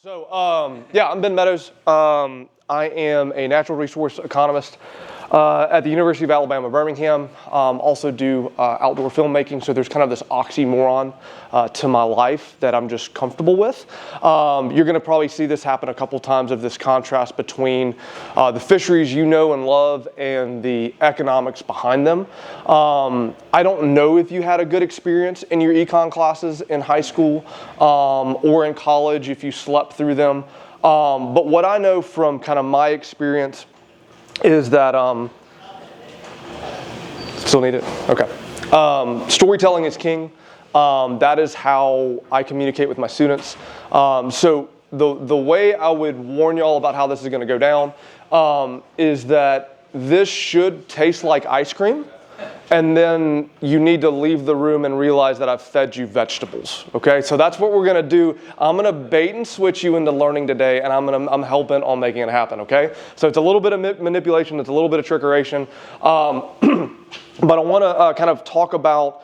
Yeah, I'm Ben Meadows. I am a natural resource economist at the University of Alabama, Birmingham. Also do outdoor filmmaking, so there's kind of this oxymoron to my life that I'm just comfortable with. You're going to probably see this happen a couple times, of this contrast between the fisheries you know and love and the economics behind them. I don't know if you had a good experience in your econ classes in high school or in college, if you slept through them. But what I know from kind of my experience is that, still need it? Okay. Storytelling is king. That is how I communicate with my students. So the way I would warn y'all about how this is going to go down is that this should taste like ice cream. And then you need to leave the room and realize that I've fed you vegetables, okay? So that's what we're gonna do. I'm gonna bait and switch you into learning today, and I'm hell-bent on making it happen, okay? So it's a little bit of manipulation, it's a little bit of trickeration. But I wanna kind of talk about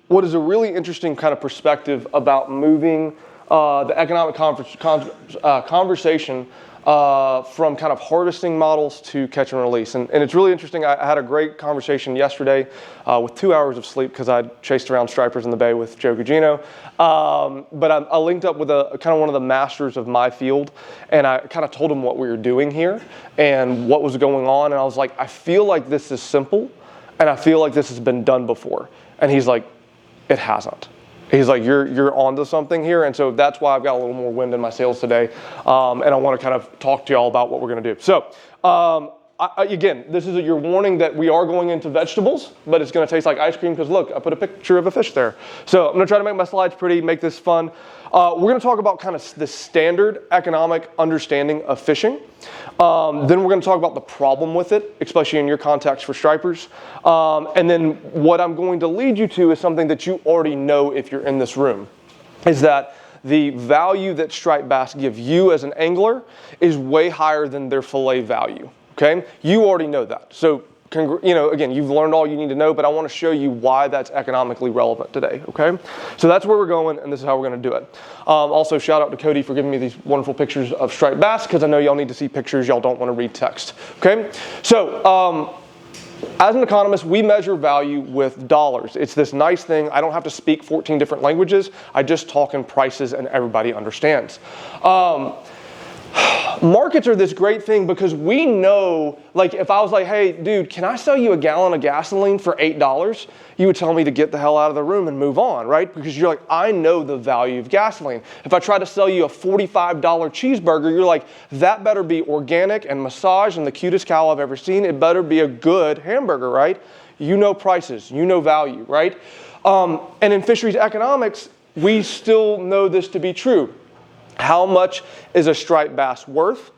what is a really interesting kind of perspective about moving the economic conversation from kind of harvesting models to catch and release. And it's really interesting. I had a great conversation yesterday with 2 hours of sleep because I chased around stripers in the bay with Joe Gugino. But I linked up with kind of one of the masters of my field, and I kind of told him what we were doing here and what was going on. And I was like, I feel like this is simple, and I feel like this has been done before. And he's like, it hasn't. He's like, you're onto something here. And so that's why I've got a little more wind in my sails today. And I want to kind of talk to y'all about what we're going to do. So again, this is your warning that we are going into vegetables, but it's going to taste like ice cream because look, I put a picture of a fish there. So I'm going to try to make my slides pretty, make this fun. We're going to talk about kind of the standard economic understanding of fishing. Then we're going to talk about the problem with it, especially in your context for stripers. And then what I'm going to lead you to is something that you already know if you're in this room, is that the value that striped bass give you as an angler is way higher than their fillet value, okay? You already know that. So, again, you've learned all you need to know, but I want to show you why that's economically relevant today, okay? So that's where we're going, and this is how we're going to do it. Also, shout out to Cody for giving me these wonderful pictures of striped bass, because I know y'all need to see pictures, y'all don't want to read text, okay? So, as an economist, we measure value with dollars. It's this nice thing. I don't have to speak 14 different languages. I just talk in prices, and everybody understands. Markets are this great thing because we know, like if I was like, hey, dude, can I sell you a gallon of gasoline for $8? You would tell me to get the hell out of the room and move on, right? Because you're like, I know the value of gasoline. If I try to sell you a $45 cheeseburger, you're like, that better be organic and massaged and the cutest cow I've ever seen. It better be a good hamburger, right? You know prices, you know value, right? And in fisheries economics, we still know this to be true. How much is a striped bass worth?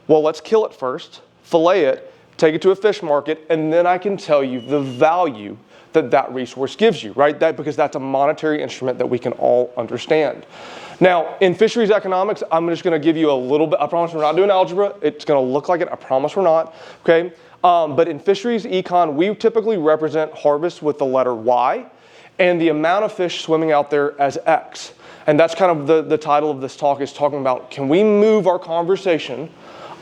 Well, let's kill it first, fillet it, take it to a fish market, and then I can tell you the value that that resource gives you, right? Because that's a monetary instrument that we can all understand. Now, in fisheries economics, I'm just going to give you a little bit. I promise we're not doing algebra. It's going to look like it. I promise we're not, okay? But in fisheries econ, we typically represent harvest with the letter Y and the amount of fish swimming out there as X. And that's kind of the title of this talk, is talking about, can we move our conversation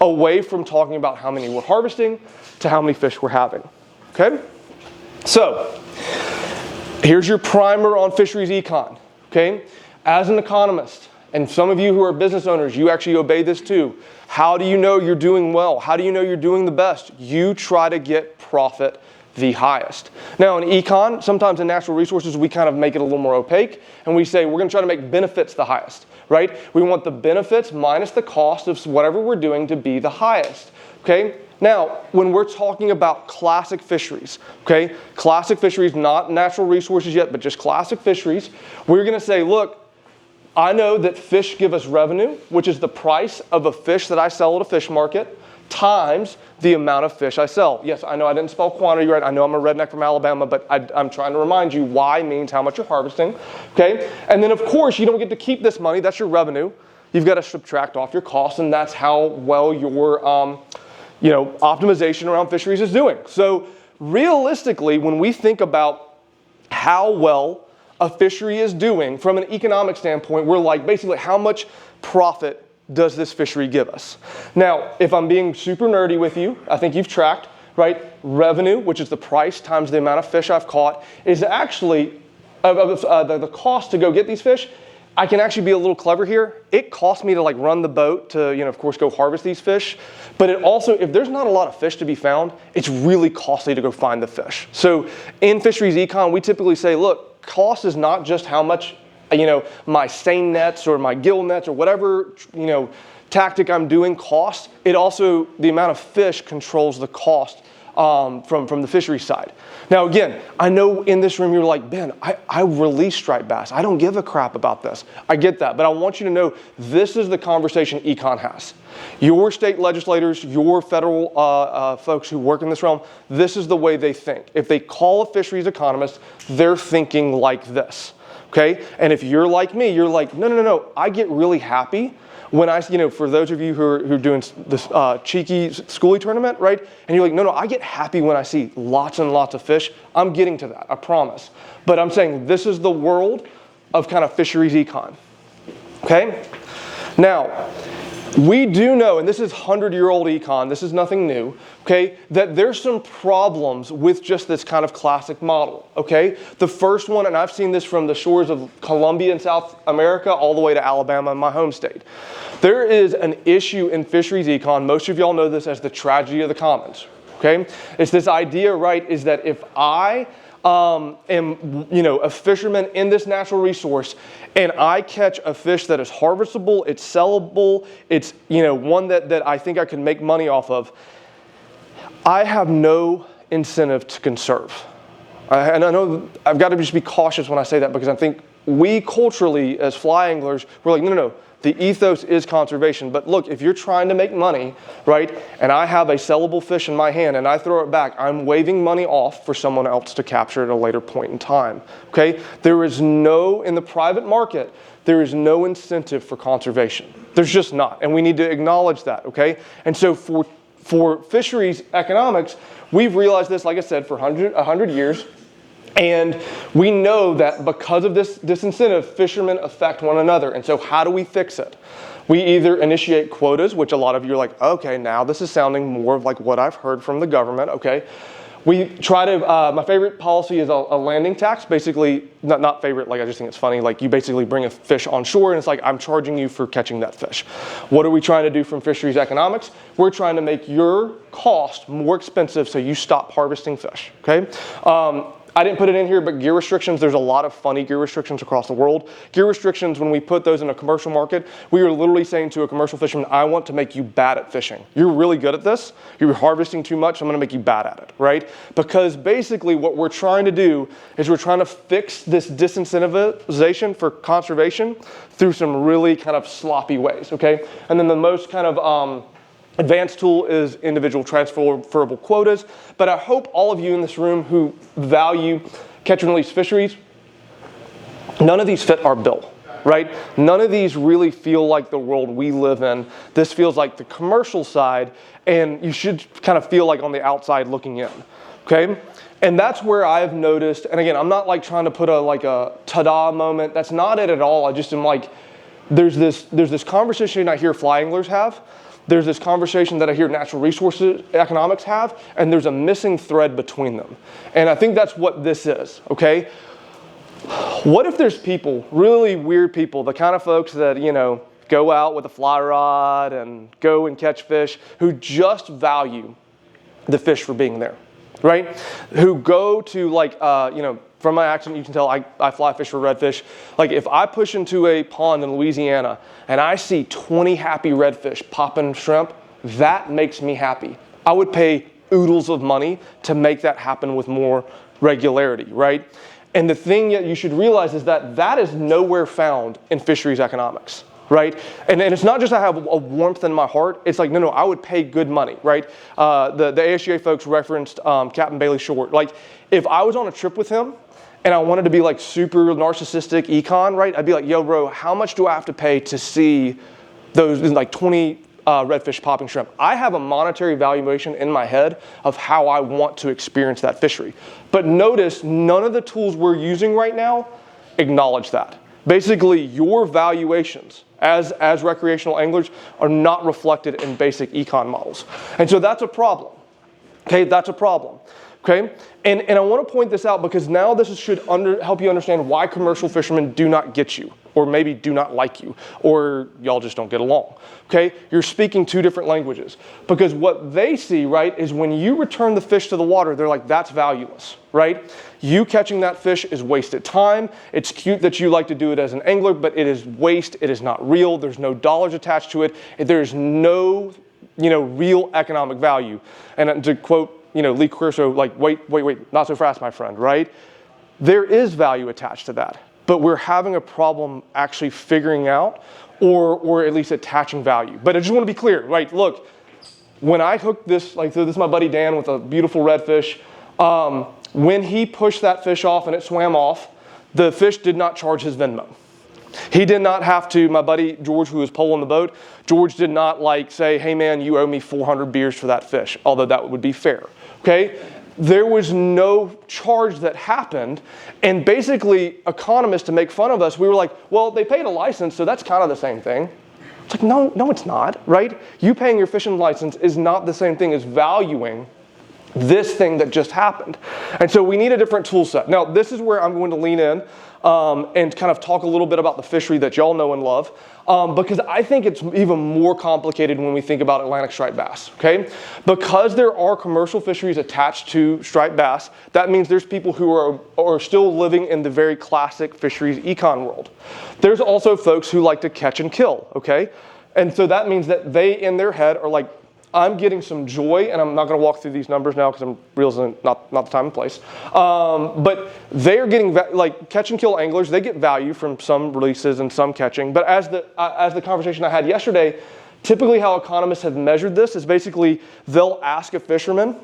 away from talking about how many we're harvesting to how many fish we're having, okay? So here's your primer on fisheries econ, okay? As an economist, and some of you who are business owners, you actually obey this too. How do you know you're doing well? How do you know you're doing the best? You try to get profit the highest. Now in econ, sometimes in natural resources, we kind of make it a little more opaque, and we say we're going to try to make benefits the highest, right? We want the benefits minus the cost of whatever we're doing to be the highest, okay? Now, when we're talking about classic fisheries, okay? Classic fisheries, not natural resources yet, but just classic fisheries, we're going to say, look, I know that fish give us revenue, which is the price of a fish that I sell at a fish market, times the amount of fish I sell. Yes, I know I didn't spell quantity right. I know I'm a redneck from Alabama, but I'm trying to remind you Y means how much you're harvesting, okay? And then, of course, you don't get to keep this money. That's your revenue. You've got to subtract off your costs, and that's how well your optimization around fisheries is doing. So realistically, when we think about how well a fishery is doing from an economic standpoint. We're like, basically, how much profit does this fishery give us? Now, if I'm being super nerdy with you, I think you've tracked, right? Revenue, which is the price times the amount of fish I've caught, is actually the cost to go get these fish. I can actually be a little clever here. It costs me to like run the boat to, of course, go harvest these fish. But it also, if there's not a lot of fish to be found, it's really costly to go find the fish. So in fisheries econ, we typically say, look, cost is not just how much, my seine nets or my gill nets or whatever, tactic I'm doing costs. It also, the amount of fish controls the cost from the fishery side. Now, again, I know in this room you're like, Ben, I release striped bass. I don't give a crap about this. I get that, but I want you to know this is the conversation econ has. Your state legislators, your federal folks who work in this realm, this is the way they think. If they call a fisheries economist, they're thinking like this, okay? And if you're like me, you're like, no, I get really happy when for those of you who are doing this cheeky schoolie tournament, right? And you're like, no, I get happy when I see lots and lots of fish. I'm getting to that, I promise. But I'm saying this is the world of kind of fisheries econ, okay? Now, we do know, and this is 100-year-old econ, this is nothing new, okay, that there's some problems with just this kind of classic model, okay? The first one, and I've seen this from the shores of Colombia in South America all the way to Alabama in my home state. There is an issue in fisheries econ, most of y'all know this as the tragedy of the commons, okay? It's this idea, right, is that if I am, a fisherman in this natural resource, and I catch a fish that is harvestable, it's sellable, it's one that I think I can make money off of, I have no incentive to conserve. And I know I've got to just be cautious when I say that, because I think we culturally as fly anglers, we're like, no. The ethos is conservation. But look, if you're trying to make money, right, and I have a sellable fish in my hand and I throw it back, I'm waving money off for someone else to capture at a later point in time, okay? There is in the private market, there is no incentive for conservation. There's just not, and we need to acknowledge that, okay? And so for fisheries economics, we've realized this, like I said, for 100 years. And we know that because of this disincentive, fishermen affect one another. And so how do we fix it? We either initiate quotas, which a lot of you are like, okay, now this is sounding more of like what I've heard from the government, okay? We try to, my favorite policy is a landing tax. Basically, not favorite, like I just think it's funny, like you basically bring a fish on shore and it's like, I'm charging you for catching that fish. What are we trying to do from fisheries economics? We're trying to make your cost more expensive so you stop harvesting fish, okay? I didn't put it in here, but gear restrictions, there's a lot of funny gear restrictions across the world. Gear restrictions, when we put those in a commercial market, we are literally saying to a commercial fisherman, I want to make you bad at fishing. You're really good at this. You're harvesting too much. I'm going to make you bad at it, right? Because basically what we're trying to do is we're trying to fix this disincentivization for conservation through some really kind of sloppy ways, okay? And then the most kind of advanced tool is individual transferable quotas, but I hope all of you in this room who value catch and release fisheries, none of these fit our bill, right? None of these really feel like the world we live in. This feels like the commercial side, and you should kind of feel like on the outside looking in, okay? And that's where I've noticed, and again, I'm not like trying to put a ta-da moment. That's not it at all. I just am like, there's this conversation I hear fly anglers have. There's this conversation that I hear natural resources economics have, and there's a missing thread between them. And I think that's what this is, okay? What if there's people, really weird people, the kind of folks that, go out with a fly rod and go and catch fish, who just value the fish for being there, right? Who go to from my accent, you can tell I fly fish for redfish. Like if I push into a pond in Louisiana and I see 20 happy redfish popping shrimp, that makes me happy. I would pay oodles of money to make that happen with more regularity, right? And the thing that you should realize is that is nowhere found in fisheries economics, right? And it's not just I have a warmth in my heart. It's like, no, I would pay good money, right? The ASGA folks referenced Captain Bailey Short. Like if I was on a trip with him, and I wanted to be like super narcissistic econ, right? I'd be like, yo, bro, how much do I have to pay to see those like 20 redfish popping shrimp? I have a monetary valuation in my head of how I want to experience that fishery. But notice none of the tools we're using right now acknowledge that. Basically, your valuations as recreational anglers are not reflected in basic econ models. And so that's a problem. Okay, that's a problem. Okay, and I want to point this out because now this should help you understand why commercial fishermen do not get you, or maybe do not like you, or y'all just don't get along. Okay, you're speaking two different languages because what they see, right, is when you return the fish to the water, they're like, that's valueless, right? You catching that fish is wasted time. It's cute that you like to do it as an angler, but it is waste. It is not real. There's no dollars attached to it. There's no, real economic value. And to quote, Lee Corso, like, wait, not so fast, my friend, right? There is value attached to that, but we're having a problem actually figuring out or at least attaching value. But I just want to be clear, right? Look, when I hooked this, so this is my buddy Dan with a beautiful redfish. When he pushed that fish off and it swam off, the fish did not charge his Venmo. He did not have to, my buddy George, who was poling the boat, George did not say, hey man, you owe me 400 beers for that fish, although that would be fair, okay? There was no charge that happened, and basically economists, to make fun of us, we were like, well, they paid a license, so that's kind of the same thing. It's like, no, it's not, right? You paying your fishing license is not the same thing as valuing this thing that just happened. And so we need a different tool set. Now, this is where I'm going to lean in and kind of talk a little bit about the fishery that y'all know and love, because I think it's even more complicated when we think about Atlantic striped bass, okay? Because there are commercial fisheries attached to striped bass, that means there's people who are still living in the very classic fisheries econ world. There's also folks who like to catch and kill, okay? And so that means that they, in their head, are like, I'm getting some joy, and I'm not going to walk through these numbers now because I'm realizing not the time and place. But they're getting, like catch and kill anglers, they get value from some releases and some catching. But as the conversation I had yesterday, typically how economists have measured this is basically they'll ask a fisherman,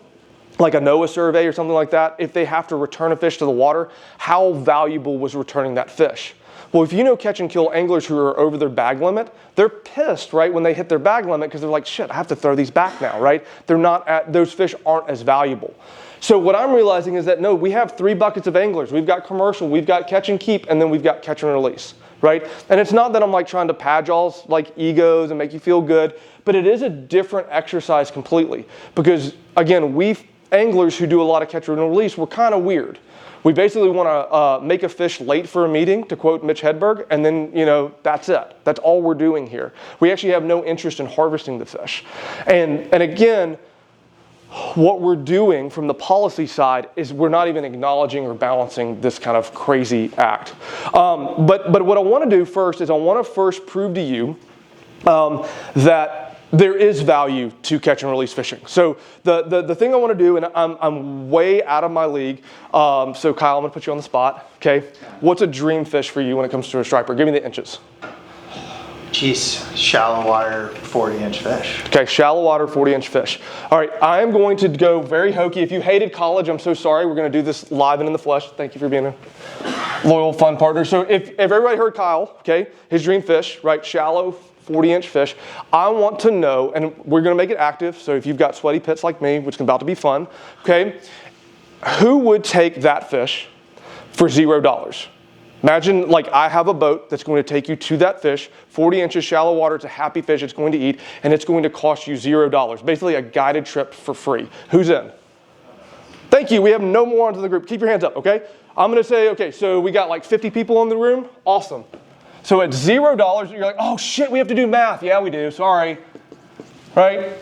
like a NOAA survey or something like that, if they have to return a fish to the water, how valuable was returning that fish? Well, if you know catch and kill anglers who are over their bag limit, they're pissed, right, when they hit their bag limit because they're like, shit, I have to throw these back now, right? Those fish aren't as valuable. So what I'm realizing is that, no, we have 3 buckets of anglers. We've got commercial, we've got catch and keep, and then we've got catch and release, right? And it's not that I'm like trying to pad y'all's like egos and make you feel good, but it is a different exercise completely. Because again, we anglers who do a lot of catch and release, we're kind of weird. We basically want to make a fish late for a meeting, to quote Mitch Hedberg, and then, that's it. That's all we're doing here. We actually have no interest in harvesting the fish. And again, what we're doing from the policy side is we're not even acknowledging or balancing this kind of crazy act. But what I want to do first is I want to first prove to you that there is value to catch and release fishing. So the thing I want to do, and I'm way out of my league, so Kyle, I'm going to put you on the spot, okay? What's a dream fish for you when it comes to a striper? Give me the inches. Geez, shallow water, 40-inch fish. Okay, shallow water, 40-inch fish. All right, I'm going to go very hokey. If you hated college, I'm so sorry. We're going to do this live and in the flesh. Thank you for being a loyal, fun partner. So if everybody heard Kyle, okay, his dream fish, right, shallow, 40-inch fish. I want to know, and we're going to make it active, so if you've got sweaty pits like me, which is about to be fun, okay, who would take that fish for $0? Imagine like I have a boat that's going to take you to that fish, 40 inches shallow water, it's a happy fish it's going to eat, and it's going to cost you $0. Basically a guided trip for free. Who's in? Thank you, we have no more onto the group. Keep your hands up, okay? I'm going to say, okay, so we got like 50 people in the room. Awesome. So at $0, you're like, oh shit, we have to do math. Yeah, we do, sorry. Right?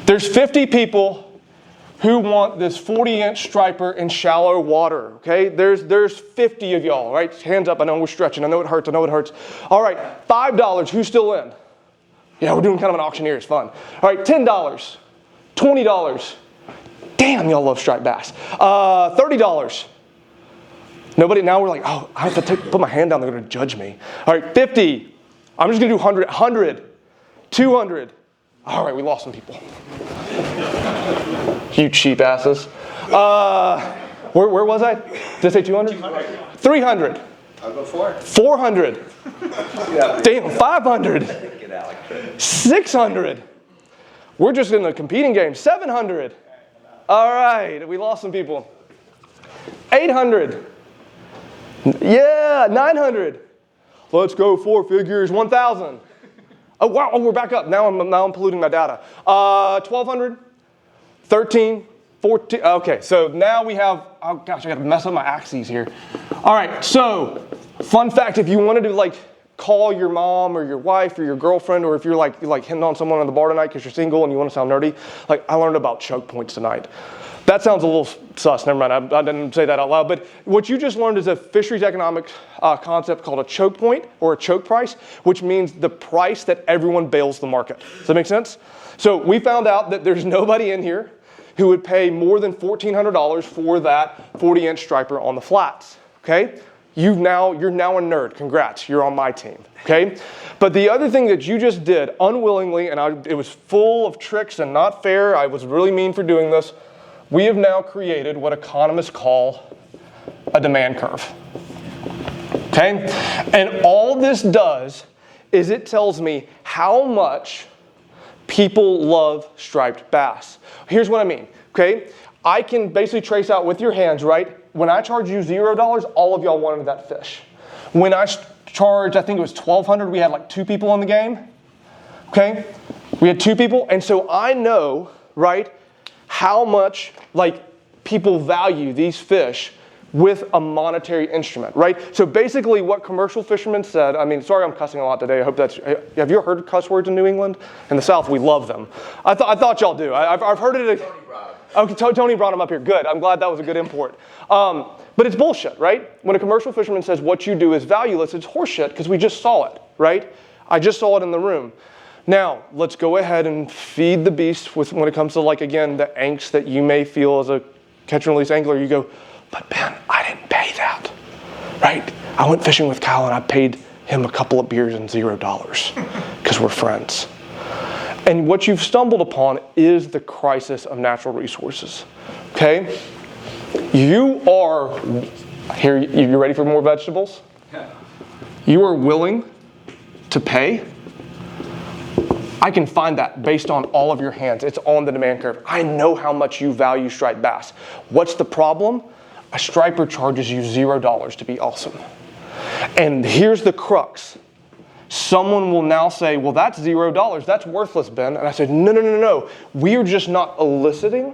There's 50 people who want this 40-inch striper in shallow water, okay? There's 50 of y'all, right? Hands up, I know we're stretching, I know it hurts. All right, $5, who's still in? Yeah, we're doing kind of an auctioneer, it's fun. All right, $10, $20. Damn, y'all love striped bass. $30. Nobody, now we're like, oh, I have to put my hand down, they're gonna judge me. All right, 50. I'm just gonna do 100, 200. All right, we lost some people. You cheap asses. Where was I? Did I say 200? 300. I'll go 400. 400. Damn, 500. 600. We're just in a competing game. 700. All right, we lost some people. 800. Yeah, Yeah, 900. Let's go 4 figures, 1,000. Oh, wow, we're back up. Now I'm polluting my data. 1,200, 13, 14. Okay, so now we have, oh gosh, I gotta mess up my axes here. All right, so fun fact, if you wanted to like call your mom or your wife or your girlfriend, or if you're like hitting on someone in the bar tonight because you're single and you want to sound nerdy, like I learned about choke points tonight. That sounds a little sus, never mind, I didn't say that out loud, but what you just learned is a fisheries economic concept called a choke point or a choke price, which means the price that everyone bails the market. Does that make sense? So we found out that there's nobody in here who would pay more than $1,400 for that 40-inch striper on the flats, okay? You're now a nerd, congrats, you're on my team, okay? But the other thing that you just did unwillingly, and it was full of tricks and not fair, I was really mean for doing this, we have now created what economists call a demand curve, okay? And all this does is it tells me how much people love striped bass. Here's what I mean, okay? I can basically trace out with your hands, right? When I charge you $0, all of y'all wanted that fish. When I charged, I think it was $1,200, we had like 2 people in the game, okay? We had 2 people, and so I know, right, how much like people value these fish with a monetary instrument, right? So basically what commercial fishermen said, I mean, sorry I'm cussing a lot today, I hope that's, have you ever heard cuss words in New England? In the South, we love them. I thought y'all do. I've heard it. Okay, Tony brought him up here, good. I'm glad that was a good import. But it's bullshit, right? When a commercial fisherman says what you do is valueless, it's horseshit because we just saw it, right? I just saw it in the room. Now, let's go ahead and feed the beast when it comes to, like, again, the angst that you may feel as a catch and release angler. You go, but Ben, I didn't pay that, right? I went fishing with Kyle and I paid him a couple of beers and $0 because we're friends. And what you've stumbled upon is the crisis of natural resources, okay? You are, here, you ready for more vegetables? You are willing to pay. I can find that based on all of your hands. It's on the demand curve. I know how much you value striped bass. What's the problem? A striper charges you $0 to be awesome. And here's the crux. Someone will now say, well, that's $0. That's worthless, Ben. And I said, no. We are just not eliciting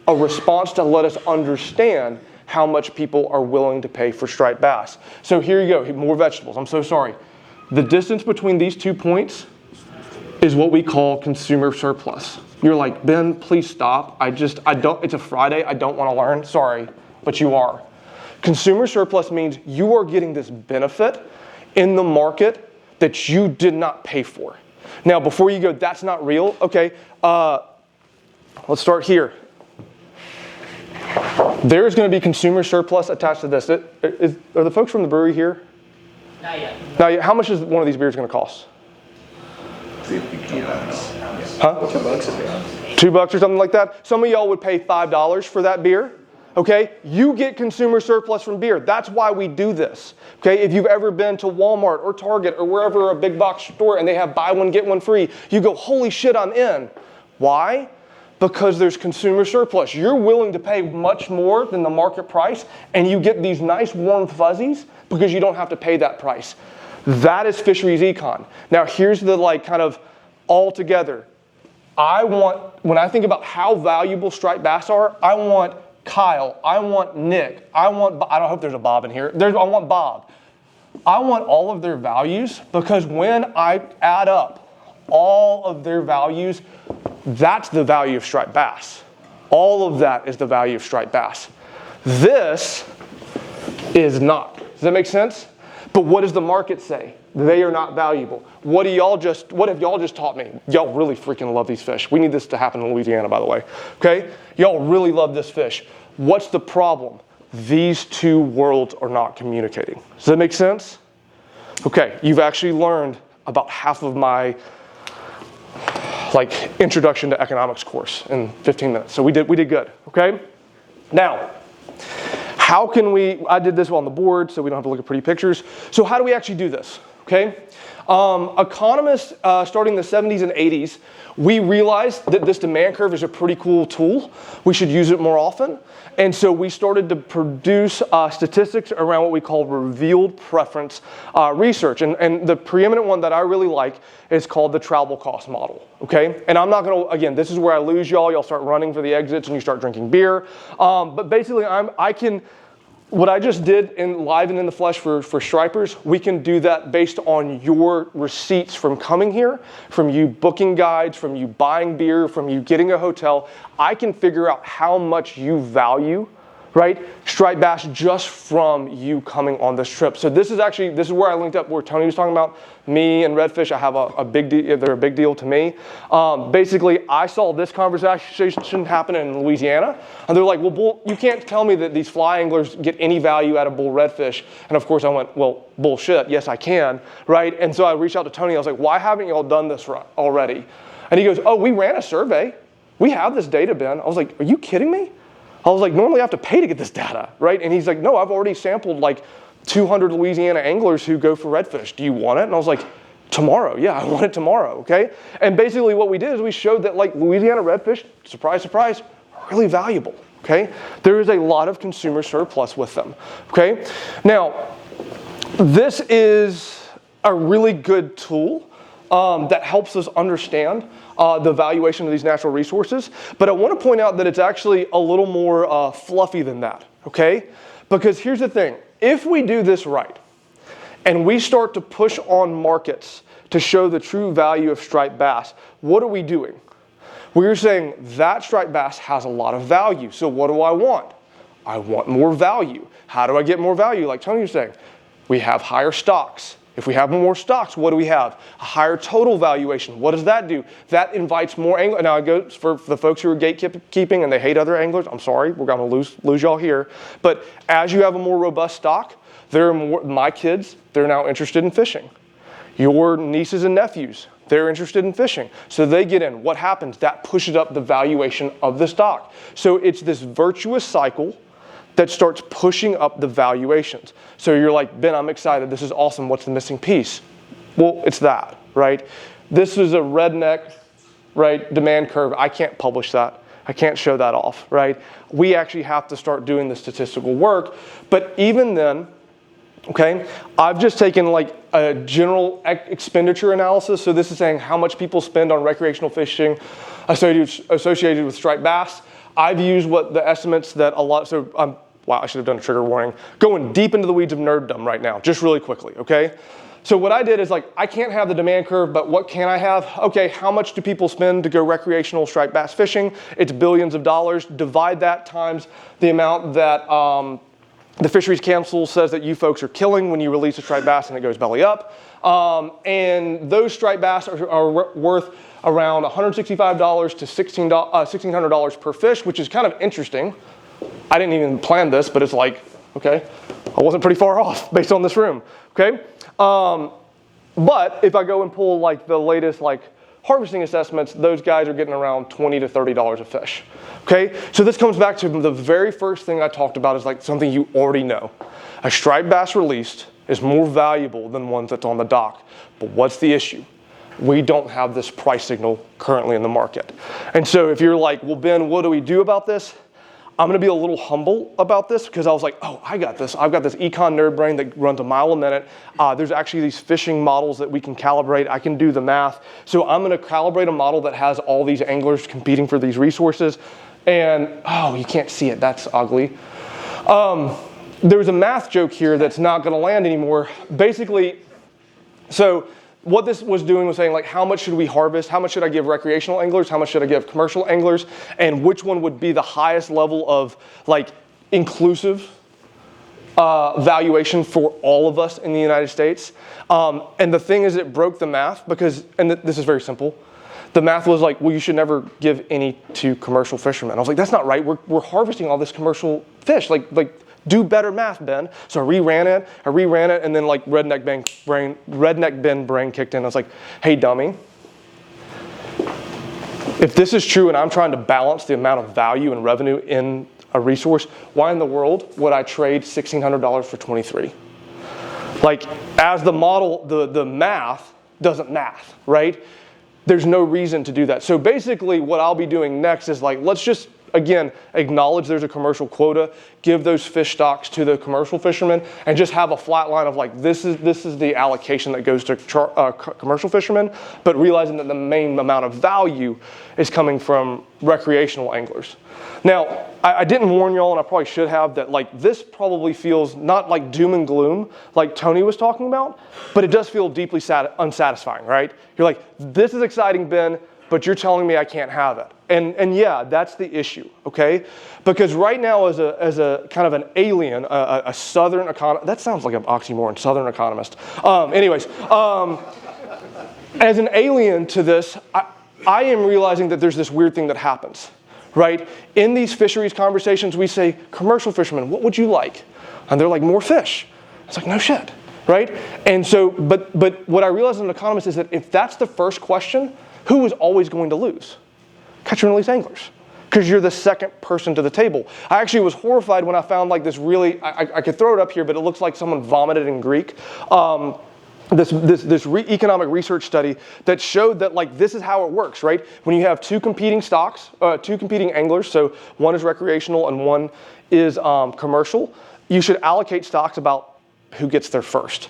a response to let us understand how much people are willing to pay for striped bass. So here you go, more vegetables. I'm so sorry. The distance between these 2 points is what we call consumer surplus. You're like, Ben, please stop. It's a Friday, I don't want to learn. Sorry, but you are. Consumer surplus means you are getting this benefit in the market that you did not pay for. Now, before you go, that's not real. Okay, let's start here. There's going to be consumer surplus attached to this. Are the folks from the brewery here? Not yet. How much is one of these beers going to cost? Huh? $2 or something like that. Some of y'all would pay $5 for that beer. Okay, you get consumer surplus from beer. That's why we do this. Okay, if you've ever been to Walmart or Target or wherever a big box store and they have buy one, get one free, you go, holy shit, I'm in. Why? Because there's consumer surplus. You're willing to pay much more than the market price and you get these nice warm fuzzies because you don't have to pay that price. That is fisheries econ. Now here's the kind of all together. When I think about how valuable striped bass are, I want Kyle, I want Nick, I don't hope there's a Bob in here. I want Bob. I want all of their values because when I add up all of their values, that's the value of striped bass. All of that is the value of striped bass. This is not. Does that make sense? But what does the market say? They are not valuable. What have y'all just taught me? Y'all really freaking love these fish. We need this to happen in Louisiana, by the way. Okay? Y'all really love this fish. What's the problem? These two worlds are not communicating. Does that make sense? Okay, you've actually learned about half of my introduction to economics course in 15 minutes. So we did good, okay? Now, how can I did this on the board so we don't have to look at pretty pictures. So how do we actually do this? okay? Economists starting in the 70s and 80s, we realized that this demand curve is a pretty cool tool. We should use it more often. And so we started to produce statistics around what we call revealed preference research. And the preeminent one that I really like is called the travel cost model, okay? And I'm not gonna, again, this is where I lose y'all. Y'all start running for the exits and you start drinking beer. But basically, what I just did in live and in the flesh for stripers, we can do that based on your receipts from coming here, from you booking guides, from you buying beer, from you getting a hotel. I can figure out how much you value, right, striped bass just from you coming on this trip. So this is where I linked up where Tony was talking about me and redfish. I have a big deal, they're a big deal to me. Basically, I saw this conversation happen in Louisiana, and they're like, well, bull, you can't tell me that these fly anglers get any value out of bull redfish. And of course I went, well, bullshit, yes I can, right? And so I reached out to Tony, I was like, why haven't you all done this already? And he goes, oh, we ran a survey. We have this data, Ben. I was like, are you kidding me? I was like, normally I have to pay to get this data, right? And he's like, no, I've already sampled like 200 Louisiana anglers who go for redfish. Do you want it? And I was like, tomorrow. Yeah, I want it tomorrow, okay? And basically what we did is we showed that like Louisiana redfish, surprise, surprise, are really valuable, okay? There is a lot of consumer surplus with them, okay? Now, this is a really good tool that helps us understand the valuation of these natural resources. But I want to point out that it's actually a little more fluffy than that, okay? Because here's the thing. If we do this right, and we start to push on markets to show the true value of striped bass, what are we doing? We're saying that striped bass has a lot of value. So what do I want? I want more value. How do I get more value? Like Tony was saying, we have higher stocks. If we have more stocks, what do we have? A higher total valuation. What does that do? That invites more anglers. Now, it goes for the folks who are gatekeeping and they hate other anglers. I'm sorry, we're going to lose y'all here. But as you have a more robust stock, my kids, they're now interested in fishing. Your nieces and nephews, they're interested in fishing. So they get in. What happens? That pushes up the valuation of the stock. So it's this virtuous cycle that starts pushing up the valuations. So you're like, Ben, I'm excited. This is awesome. What's the missing piece? Well, it's that, right? This is a redneck, right, demand curve. I can't publish that. I can't show that off, right? We actually have to start doing the statistical work. But even then, okay, I've just taken like a general expenditure analysis. So this is saying how much people spend on recreational fishing associated with striped bass. I've used what the estimates that a lot, so wow, I should have done a trigger warning. Going deep into the weeds of nerddom right now, just really quickly, okay? So what I did is like, I can't have the demand curve, but what can I have? Okay, how much do people spend to go recreational striped bass fishing? It's billions of dollars. Divide that times the amount that the Fisheries Council says that you folks are killing when you release a striped bass and it goes belly up. And those striped bass are worth around $165 to $1,600 per fish, which is kind of interesting. I didn't even plan this, but it's like, okay, I wasn't pretty far off based on this room, okay? But if I go and pull like the latest like harvesting assessments, those guys are getting around $20 to $30 a fish, okay? So this comes back to the very first thing I talked about is like something you already know. A striped bass released is more valuable than one that's on the dock. But what's the issue? We don't have this price signal currently in the market. And so if you're like, well, Ben, what do we do about this? I'm gonna be a little humble about this because I was like, oh, I got this. I've got this econ nerd brain that runs a mile a minute. There's actually these fishing models that we can calibrate. I can do the math. So I'm gonna calibrate a model that has all these anglers competing for these resources. And, oh, you can't see it, that's ugly. There's a math joke here that's not gonna land anymore. Basically, so what this was doing was saying like, how much should we harvest? How much should I give recreational anglers? How much should I give commercial anglers? And which one would be the highest level of like inclusive valuation for all of us in the United States? And the thing is, it broke the math because, and this is very simple. The math was like, well, you should never give any to commercial fishermen. I was like, that's not right. We're harvesting all this commercial fish. Like do better math, Ben. So I reran it, and then like redneck Ben brain kicked in. I was like, hey, dummy. If this is true and I'm trying to balance the amount of value and revenue in a resource, why in the world would I trade $1,600 for $23? Like, as the model, the math doesn't math, right? There's no reason to do that. So basically what I'll be doing next is like, let's just, again, acknowledge there's a commercial quota, give those fish stocks to the commercial fishermen, and just have a flat line of like, this is the allocation that goes to commercial fishermen, but realizing that the main amount of value is coming from recreational anglers. Now, I didn't warn y'all, and I probably should have, that like this probably feels not like doom and gloom like Tony was talking about, but it does feel deeply unsatisfying, right? You're like, this is exciting, Ben, but you're telling me I can't have it. And yeah, that's the issue, okay? Because right now as a kind of an alien, a Southern economist, that sounds like an oxymoron, Southern economist. As an alien to this, I am realizing that there's this weird thing that happens, right? In these fisheries conversations, we say, commercial fishermen, what would you like? And they're like, more fish. It's like, no shit, right? And so, but what I realize as an economist is that if that's the first question, who is always going to lose? Catch and release anglers, because you're the second person to the table. I actually was horrified when I found like this really, I could throw it up here, but it looks like someone vomited in Greek. This economic research study that showed that like this is how it works, right? When you have two competing stocks, two competing anglers, so one is recreational and one is commercial, you should allocate stocks about who gets there first.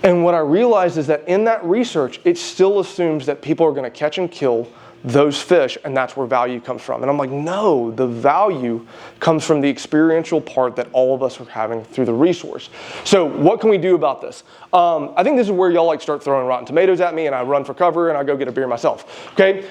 And what I realized is that in that research, it still assumes that people are going to catch and kill those fish, and that's where value comes from. And I'm like, no, the value comes from the experiential part that all of us are having through the resource. So what can we do about this? I think this is where y'all like start throwing rotten tomatoes at me, and I run for cover, and I go get a beer myself, okay?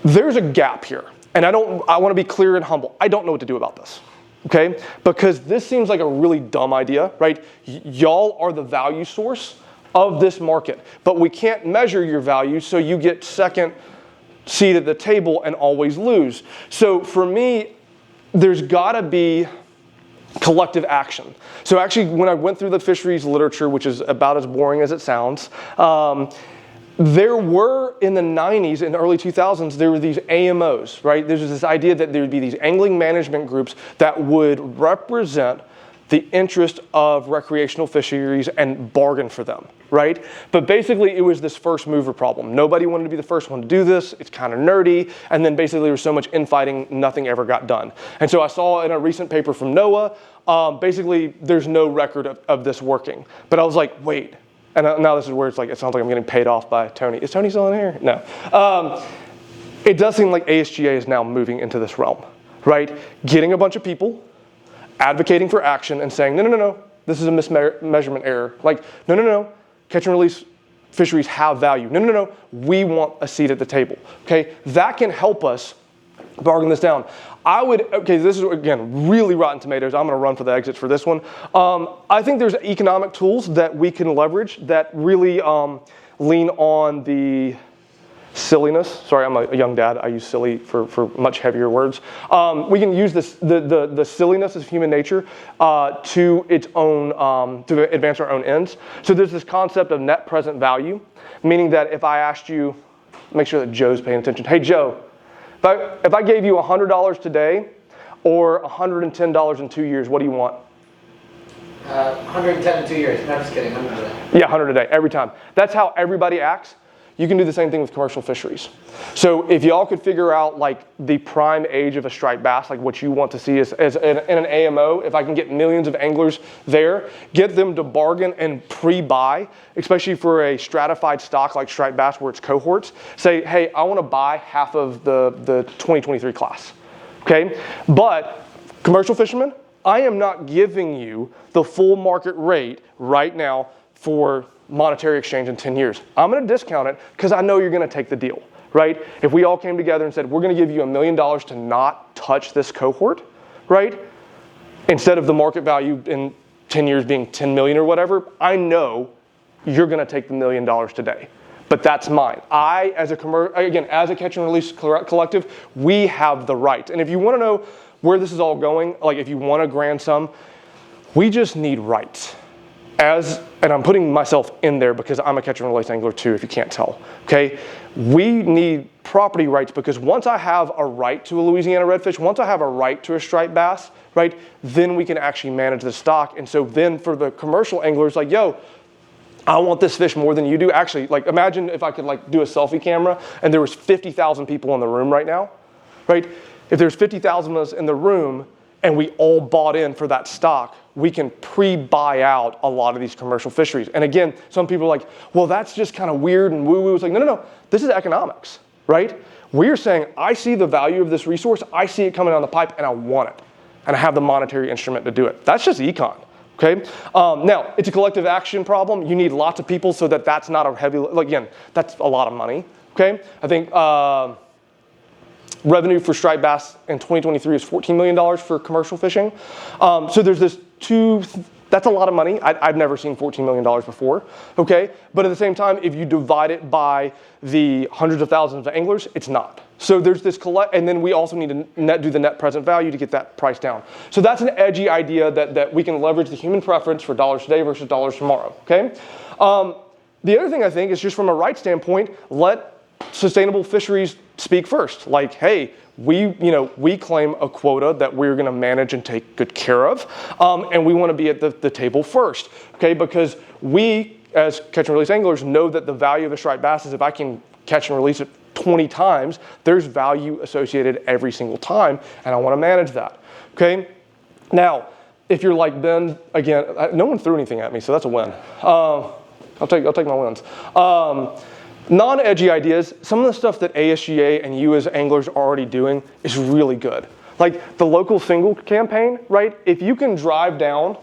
There's a gap here, and I want to be clear and humble. I don't know what to do about this. Okay, because this seems like a really dumb idea, right? Y'all are the value source of this market, but we can't measure your value, so you get second seat at the table and always lose. So for me, there's gotta be collective action. So actually, when I went through the fisheries literature, which is about as boring as it sounds, there were, in the 90s, in the early 2000s, there were these AMOs, right? There's this idea that there would be these angling management groups that would represent the interest of recreational fisheries and bargain for them, right? But basically, it was this first mover problem. Nobody wanted to be the first one to do this. It's kind of nerdy. And then basically, there was so much infighting, nothing ever got done. And so I saw in a recent paper from NOAA, basically, there's no record of this working. But I was like, wait. And now this is where it's like, it sounds like I'm getting paid off by Tony. Is Tony still in here? No. It does seem like ASGA is now moving into this realm, right? Getting a bunch of people, advocating for action and saying, no, this is a mismeasurement error. Like, no, catch and release fisheries have value. No, we want a seat at the table, okay? That can help us bargain this down. Okay, this is, again, really rotten tomatoes. I'm going to run for the exits for this one. I think there's economic tools that we can leverage that really lean on the silliness. Sorry, I'm a young dad. I use silly for much heavier words. We can use the silliness of human nature to its own, to advance our own ends. So there's this concept of net present value, meaning that if I asked you, make sure that Joe's paying attention. Hey, Joe. If I gave you $100 today or $110 in 2 years, what do you want? 110 in 2 years. No, I'm just kidding. 100 a day. Yeah, 100 a day, every time. That's how everybody acts. You can do the same thing with commercial fisheries. So if y'all could figure out like the prime age of a striped bass, like what you want to see as in an AMO, if I can get millions of anglers there, get them to bargain and pre-buy, especially for a stratified stock like striped bass where it's cohorts, say, hey, I want to buy half of the 2023 class, okay? But commercial fishermen, I am not giving you the full market rate right now for monetary exchange in 10 years. I'm going to discount it because I know you're going to take the deal, right? If we all came together and said, we're going to give you $1 million to not touch this cohort, right? Instead of the market value in 10 years being 10 million or whatever, I know you're going to take the $1 million today. But that's mine. As a catch and release collective, we have the right. And if you want to know where this is all going, like if you want a grand sum, we just need rights. and I'm putting myself in there because I'm a catch and release angler too, if you can't tell, okay? We need property rights because once I have a right to a Louisiana redfish, once I have a right to a striped bass, right, then we can actually manage the stock. And so then for the commercial anglers, like, yo, I want this fish more than you do. Actually, like, imagine if I could like do a selfie camera and there was 50,000 people in the room right now, right? If there's 50,000 of us in the room and we all bought in for that stock, we can pre-buy out a lot of these commercial fisheries. And again, some people are like, well, that's just kind of weird and woo-woo. It's like, no. This is economics, right? We're saying, I see the value of this resource. I see it coming down the pipe and I want it. And I have the monetary instrument to do it. That's just econ. Okay. Now, it's a collective action problem. You need lots of people so that that's not a heavy, like, again, that's a lot of money. Okay. I think revenue for striped bass in 2023 is $14 million for commercial fishing. So there's this that's a lot of money. I've never seen $14 million before, okay? But at the same time, if you divide it by the hundreds of thousands of anglers, it's not. So there's this and then we also need to do the net present value to get that price down. So that's an edgy idea that we can leverage the human preference for dollars today versus dollars tomorrow, okay? The other thing I think is just from a rights standpoint, let sustainable fisheries speak first. Like, hey, we claim a quota that we're going to manage and take good care of, and we want to be at the table first, okay? Because we, as catch and release anglers, know that the value of a striped bass is if I can catch and release it 20 times, there's value associated every single time, and I want to manage that, okay? Now, if you're like Ben, again, no one threw anything at me, so that's a win. I'll take my wins. Non-edgy ideas, some of the stuff that ASGA and you as anglers are already doing is really good. Like the local single campaign, right? If you can drive down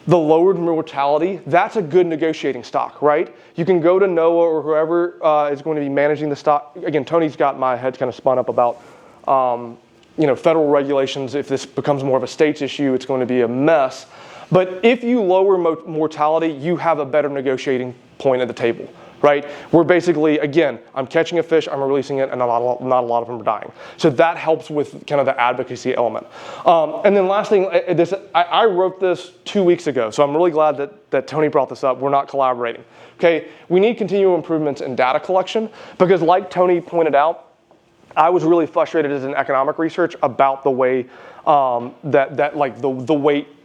the lowered mortality, that's a good negotiating stock, right? You can go to NOAA or whoever is going to be managing the stock. Again, Tony's got my head kind of spun up about federal regulations. If this becomes more of a states issue, it's going to be a mess. But if you lower mortality, you have a better negotiating point at the table. Right? We're basically, again, I'm catching a fish, I'm releasing it, and not a lot of them are dying. So that helps with kind of the advocacy element. And then last thing, I wrote this 2 weeks ago, so I'm really glad that Tony brought this up. We're not collaborating. Okay, we need continual improvements in data collection because like Tony pointed out, I was really frustrated as an economic research about the way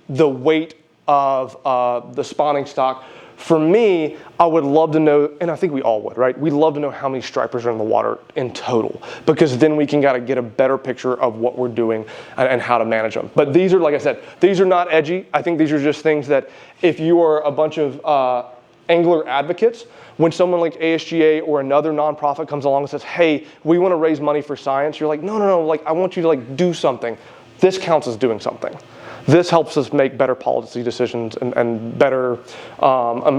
the weight of the spawning stock. For me, I would love to know, and I think we all would, right? We'd love to know how many stripers are in the water in total, because then we can get a better picture of what we're doing and how to manage them. But these are, like I said, these are not edgy. I think these are just things that if you are a bunch of angler advocates, when someone like ASGA or another nonprofit comes along and says, hey, we want to raise money for science, you're like, no, like I want you to like do something. This counts as doing something. This helps us make better policy decisions and better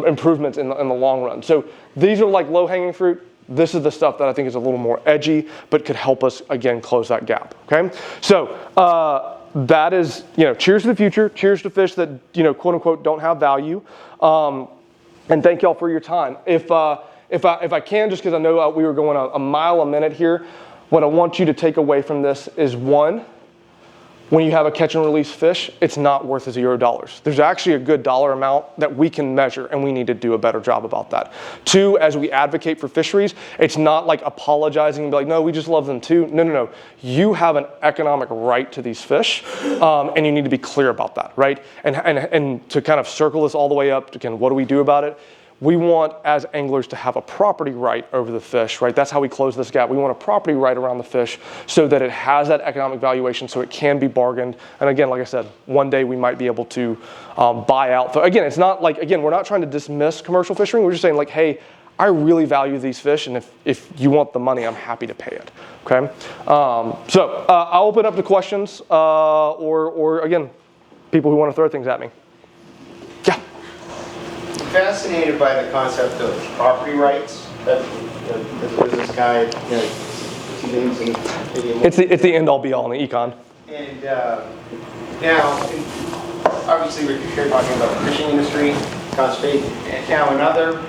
improvements in the long run. So these are like low-hanging fruit. This is the stuff that I think is a little more edgy, but could help us, again, close that gap, okay? So that is, cheers to the future. Cheers to fish that, quote unquote, don't have value. And thank y'all for your time. If I can, just because I know we were going a mile a minute here, what I want you to take away from this is one, when you have a catch and release fish, it's not worth $0. There's actually a good dollar amount that we can measure, and we need to do a better job about that. Two, as we advocate for fisheries, it's not like apologizing and be like, no, we just love them too. No. You have an economic right to these fish, and you need to be clear about that, right? And to kind of circle this all the way up to kind of what do we do about it? We want, as anglers, to have a property right over the fish, right? That's how we close this gap. We want a property right around the fish so that it has that economic valuation so it can be bargained. And again, like I said, one day we might be able to buy out. So again, it's not like, again, we're not trying to dismiss commercial fishing. We're just saying like, hey, I really value these fish, and if you want the money, I'm happy to pay it, okay? So I'll open up to questions or again, people who want to throw things at me. Yeah. Fascinated by the concept of property rights. As a business guy, see things in video. It's the end all be all in the econ. And now, obviously, we're here talking about the fishing industry, conservation, and now in other,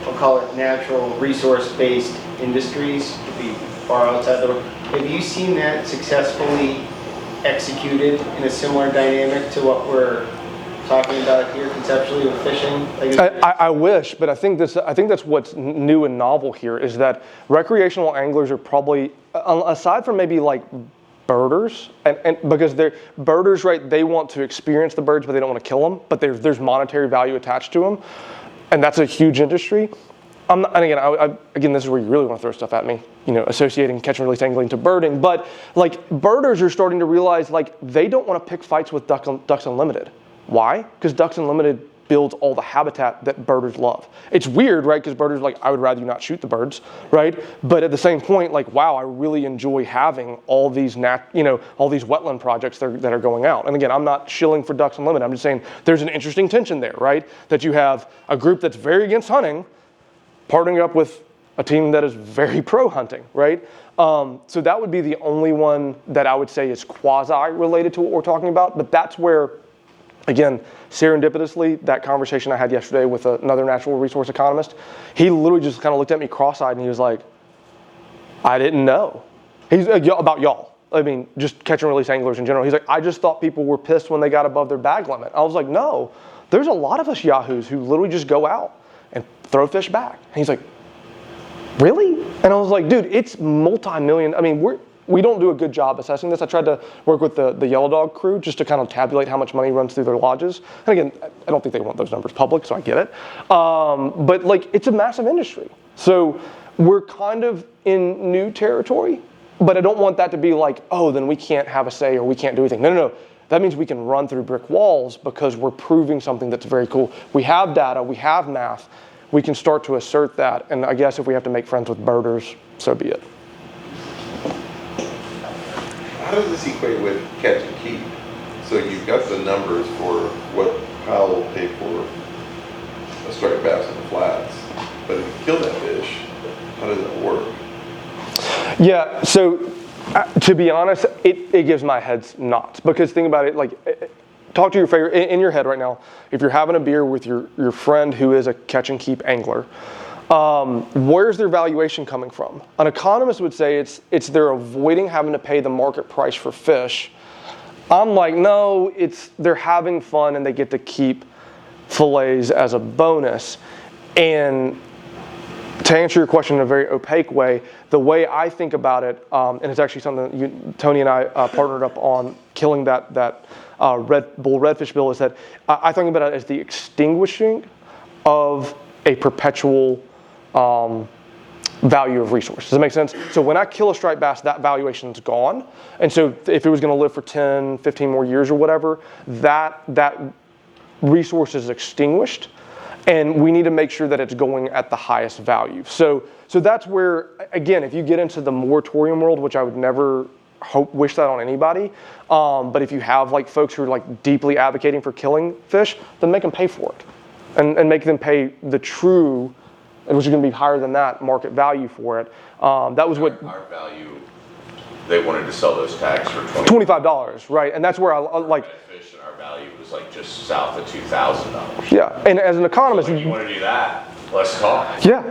we'll call it natural resource-based industries, could be far outside the. Have you seen that successfully executed in a similar dynamic to what we're talking about here conceptually with fishing? Like, I wish, but I think that's what's new and novel here is that recreational anglers are probably, aside from maybe like birders, and because they're birders, right? They want to experience the birds, but they don't want to kill them. But there's monetary value attached to them, and that's a huge industry. And again, this is where you really want to throw stuff at me, associating catch and release angling to birding. But like birders are starting to realize like they don't want to pick fights with Ducks Unlimited. Why? Because Ducks Unlimited builds all the habitat that birders love. It's weird, right? Because birders are like, I would rather you not shoot the birds, right? But at the same point, like, wow, I really enjoy having all these all these wetland projects that are going out. And again, I'm not shilling for Ducks Unlimited. I'm just saying there's an interesting tension there, right? That you have a group that's very against hunting, partnering up with a team that is very pro hunting, right? So that would be the only one that I would say is quasi-related to what we're talking about. But that's where, again, serendipitously, that conversation I had yesterday with another natural resource economist, he literally just kind of looked at me cross-eyed and he was like, I didn't know. He's about y'all. I mean, just catch and release anglers in general. He's like, I just thought people were pissed when they got above their bag limit. I was like, no, there's a lot of us yahoos who literally just go out and throw fish back. And he's like, really? And I was like, dude, it's multi-million. I mean, we don't do a good job assessing this. I tried to work with the Yellow Dog crew just to kind of tabulate how much money runs through their lodges. And again, I don't think they want those numbers public, so I get it. But like, it's a massive industry. So we're kind of in new territory, but I don't want that to be like, oh, then we can't have a say or we can't do anything. No. That means we can run through brick walls because we're proving something that's very cool. We have data, we have math, we can start to assert that. And I guess if we have to make friends with birders, so be it. How does this equate with catch and keep? So you've got the numbers for what Powell will pay for a striped bass in the flats, but if you kill that fish, how does that work? Yeah, so to be honest, it gives my head knots because think about it, like talk to your favorite, in your head right now, if you're having a beer with your friend who is a catch and keep angler, where's their valuation coming from? An economist would say it's they're avoiding having to pay the market price for fish. I'm like, no, they're having fun and they get to keep fillets as a bonus. And to answer your question in a very opaque way, the way I think about it, and it's actually something Tony and I partnered up on killing that bull redfish bill, is that I think about it as the extinguishing of a perpetual value of resource. Does that make sense? So when I kill a striped bass, that valuation is gone. And so if it was going to live for 10, 15 more years or whatever, that resource is extinguished. And we need to make sure that it's going at the highest value. So that's where, again, if you get into the moratorium world, which I would never wish that on anybody, but if you have like folks who are like deeply advocating for killing fish, then make them pay for it, and make them pay the true, which is going to be higher than that market value for it. That was what our value. They wanted to sell those tags for $25, right? And that's where I like. Fish, and our value was like just south of $2,000. Yeah, and as an economist, you want to do that? Let's talk. Yeah.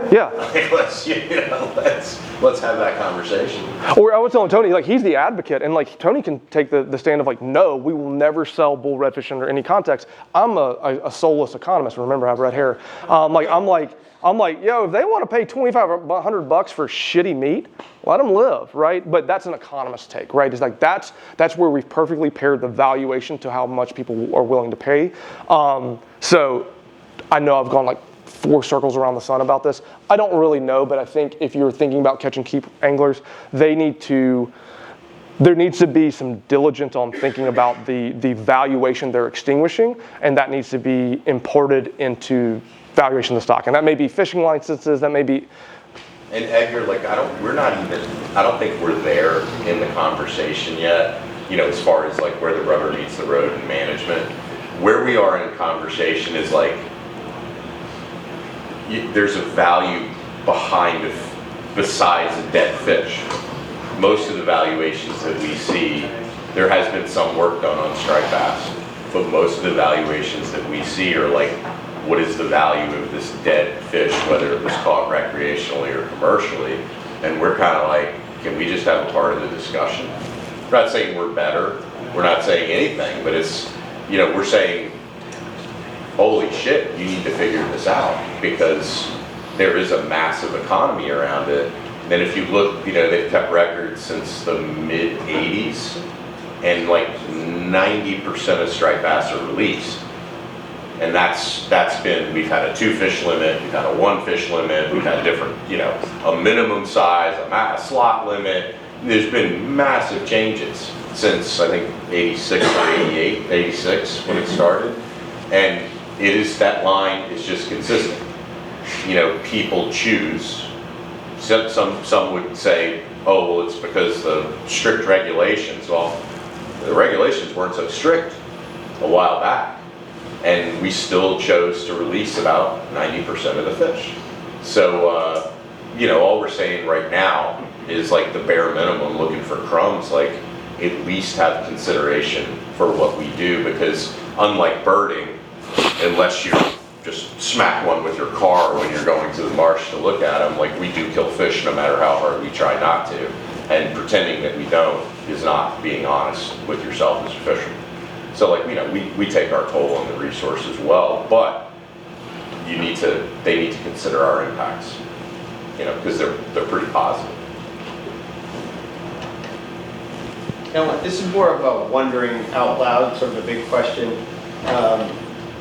let's have that conversation. Or I was telling Tony, like, he's the advocate, and like Tony can take the stand of like, no, we will never sell bull redfish under any context. I'm a soulless economist. Remember, I have red hair. I'm like, yo, if they want to pay $2,500 for shitty meat, let them live, right? But that's an economist take, right? It's like that's where we've perfectly paired the valuation to how much people are willing to pay. So I know I've gone like 4 circles around the sun about this. I don't really know, but I think if you're thinking about catch and keep anglers, there needs to be some diligence on thinking about the valuation they're extinguishing, and that needs to be imported into valuation of the stock. And that may be fishing licenses, that may be. And Edgar, like I don't think we're there in the conversation yet, as far as like where the rubber meets the road in management. Where we are in conversation is like, there's a value behind besides a dead fish. Most of the valuations that we see, there has been some work done on striped bass, but most of the valuations that we see are like, what is the value of this dead fish, whether it was caught recreationally or commercially? And we're kind of like, can we just have a part of the discussion? We're not saying we're better, we're not saying anything, but it's, we're saying, holy shit, you need to figure this out because there is a massive economy around it. And then if you look, they've kept records since the mid 80s, and like 90% of striped bass are released. And that's been, we've had a 2 fish limit, we've had a 1 fish limit, we've had different, a minimum size, a slot limit. There's been massive changes since I think 86 or 88, 86 when it started. And that line is just consistent. People choose. Some would say, oh, well, it's because the strict regulations. Well, the regulations weren't so strict a while back. And we still chose to release about 90% of the fish. So, all we're saying right now is like the bare minimum, looking for crumbs, like at least have consideration for what we do, because unlike birding, unless you just smack one with your car when you're going to the marsh to look at them, like we do kill fish no matter how hard we try not to. And pretending that we don't is not being honest with yourself as a fisherman. So we take our toll on the resource as well, but they need to consider our impacts, because they're pretty positive. Now, this is more of a wondering out loud, sort of a big question.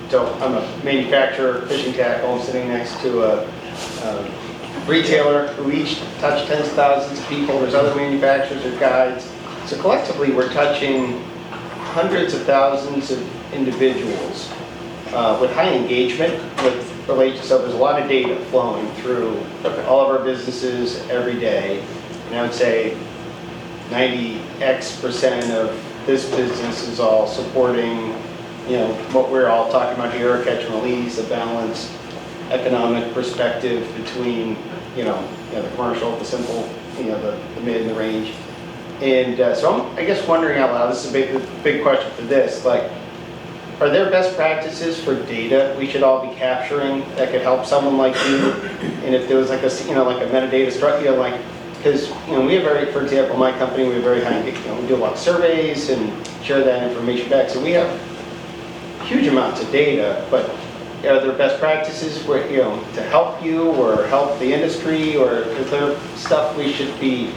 So I'm a manufacturer, fishing tackle. I'm sitting next to a retailer who each touch tens of thousands of people. There's other manufacturers or guides. So collectively, we're touching hundreds of thousands of individuals with high engagement with relation. So there's a lot of data flowing through all of our businesses every day. And I would say 90% of this business is all supporting, what we're all talking about here, catch and release, a balanced economic perspective between, the commercial, the simple, the mid and the range. And so I'm, I guess, wondering out loud, this is a big question for this, like, are there best practices for data we should all be capturing that could help someone like you? And if there was like a, like a metadata structure, because, we have for example, my company, we have very high, we do a lot of surveys and share that information back. So we have huge amounts of data, but are there best practices for, to help you or help the industry, or is there stuff we should be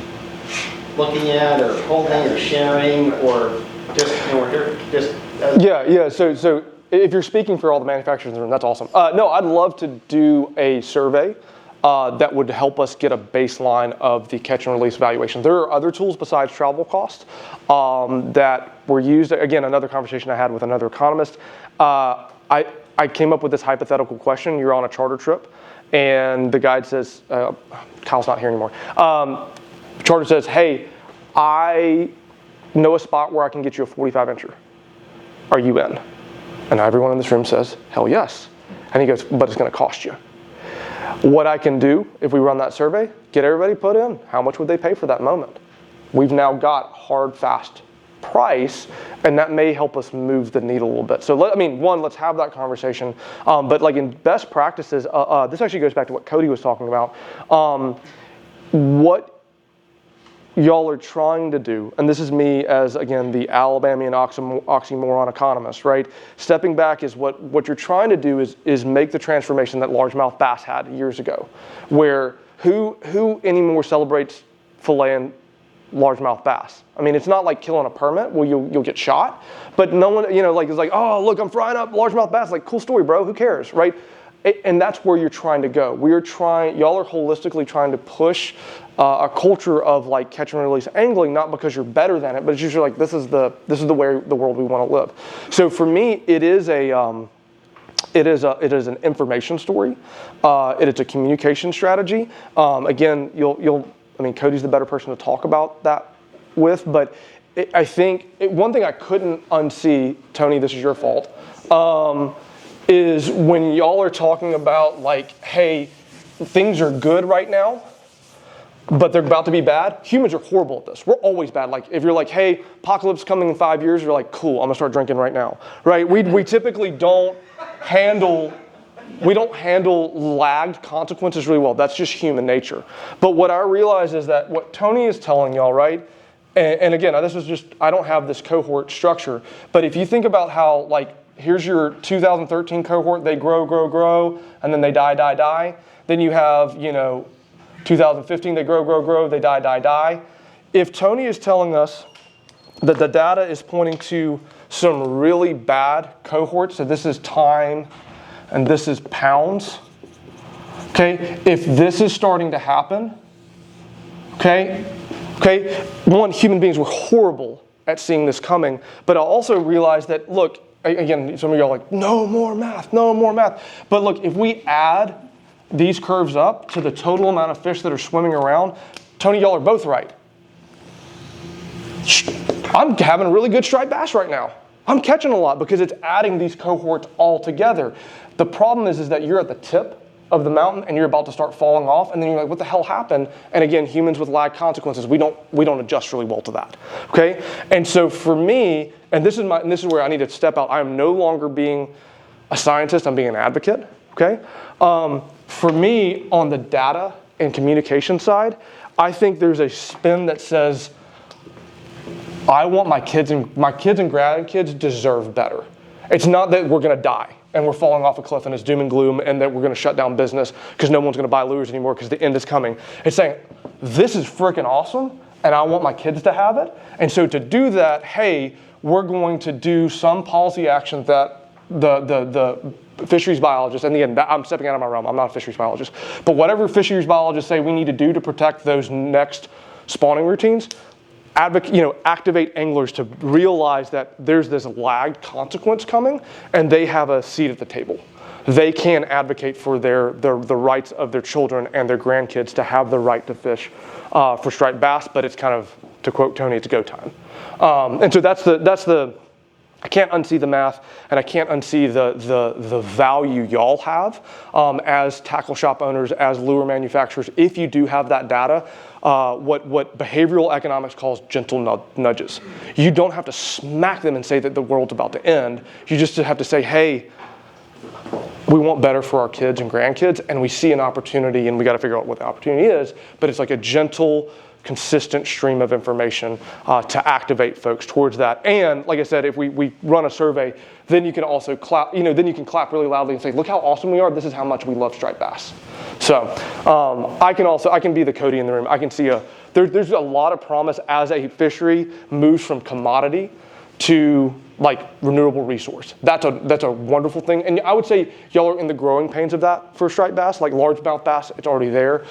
looking at or holding or sharing, or just, we're here just... Yeah. So if you're speaking for all the manufacturers in the room, that's awesome. No, I'd love to do a survey that would help us get a baseline of the catch and release valuation. There are other tools besides travel cost that were used. Again, another conversation I had with another economist. I came up with this hypothetical question. You're on a charter trip, and the guide says, Kyle's not here anymore. Charter says, hey, I know a spot where I can get you a 45-incher. Are you in? And everyone in this room says, hell yes. And he goes, but it's going to cost you. What I can do, if we run that survey, get everybody put in. How much would they pay for that moment? We've now got hard, fast price, and that may help us move the needle a little bit. So, let's have that conversation. But like in best practices, this actually goes back to what Cody was talking about. What y'all are trying to do, and this is me as, again, the Alabamian oxymoron economist, right? Stepping back is what you're trying to do is make the transformation that largemouth bass had years ago, where who anymore celebrates filleting largemouth bass? I mean, it's not like killing a permit where you'll get shot, but no one, it's like, oh, look, I'm frying up largemouth bass. Like, cool story, bro, who cares, right? And that's where you're trying to go. Y'all are holistically trying to push a culture of like catch and release angling, not because you're better than it, but it's just like this is the way the world we want to live. So for me, it is an information story. It is a communication strategy. Again, Cody's the better person to talk about that with, but I think one thing I couldn't unsee, Tony, this is your fault, is when y'all are talking about like, hey, things are good right now, but they're about to be bad. Humans are horrible at this. We're always bad. Like if you're like, hey, apocalypse coming in 5 years, you're like, cool, I'm gonna start drinking right now, right? We typically don't handle lagged consequences really well. That's just human nature. But what I realize is that what Tony is telling y'all, right? And again, this is just, I don't have this cohort structure, but if you think about how like here's your 2013 cohort, they grow, and then they die. Then you have, 2015, they grow, they die. If Tony is telling us that the data is pointing to some really bad cohorts, so this is time and this is pounds, okay? If this is starting to happen, okay, one, human beings were horrible at seeing this coming, but I also realized that, look, again, some of y'all are like, no more math. But look, if we add these curves up to the total amount of fish that are swimming around, Tony, y'all are both right. I'm having a really good striped bass right now. I'm catching a lot because it's adding these cohorts all together. The problem is that you're at the tip of the mountain and you're about to start falling off, and then you're like, what the hell happened? And again, humans with lag consequences, we don't adjust really well to that. Okay? And so for me, and this is where I need to step out. I am no longer being a scientist, I'm being an advocate. Okay? For me, on the data and communication side, I think there's a spin that says, I want my kids and grandkids deserve better. It's not that we're going to die and we're falling off a cliff and it's doom and gloom and that we're going to shut down business because no one's going to buy lures anymore because the end is coming. It's saying, this is freaking awesome and I want my kids to have it. And so to do that, hey, we're going to do some policy action that the fisheries biologists, and again, I'm stepping out of my realm, I'm not a fisheries biologist, but whatever fisheries biologists say we need to do to protect those next spawning routines, activate anglers to realize that there's this lagged consequence coming and they have a seat at the table. They can advocate for the rights of their children and their grandkids to have the right to fish for striped bass, but it's kind of, to quote Tony, it's go time. And so that's the I can't unsee the math, and I can't unsee the value y'all have as tackle shop owners, as lure manufacturers. If you do have that data, what behavioral economics calls gentle nudges. You don't have to smack them and say that the world's about to end. You just have to say, hey, we want better for our kids and grandkids, and we see an opportunity, and we got to figure out what the opportunity is, but it's like a gentle, consistent stream of information to activate folks towards that. And like I said, if we run a survey, then you can also clap, then you can clap really loudly and say, look how awesome we are. This is how much we love striped bass. So I can be the Cody in the room. I can see there's a lot of promise as a fishery moves from commodity to like renewable resource. That's a wonderful thing. And I would say y'all are in the growing pains of that for striped bass, like largemouth bass, it's already there.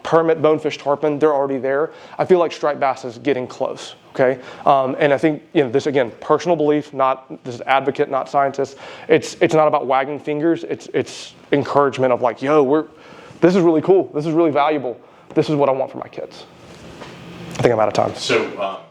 Permit, bonefish, tarpon, they're already there. I feel like striped bass is getting close, okay? And I think, this again, personal belief, this is advocate, not scientist. It's not about wagging fingers, it's encouragement of like, yo, this is really cool, this is really valuable. This is what I want for my kids. I think I'm out of time. So,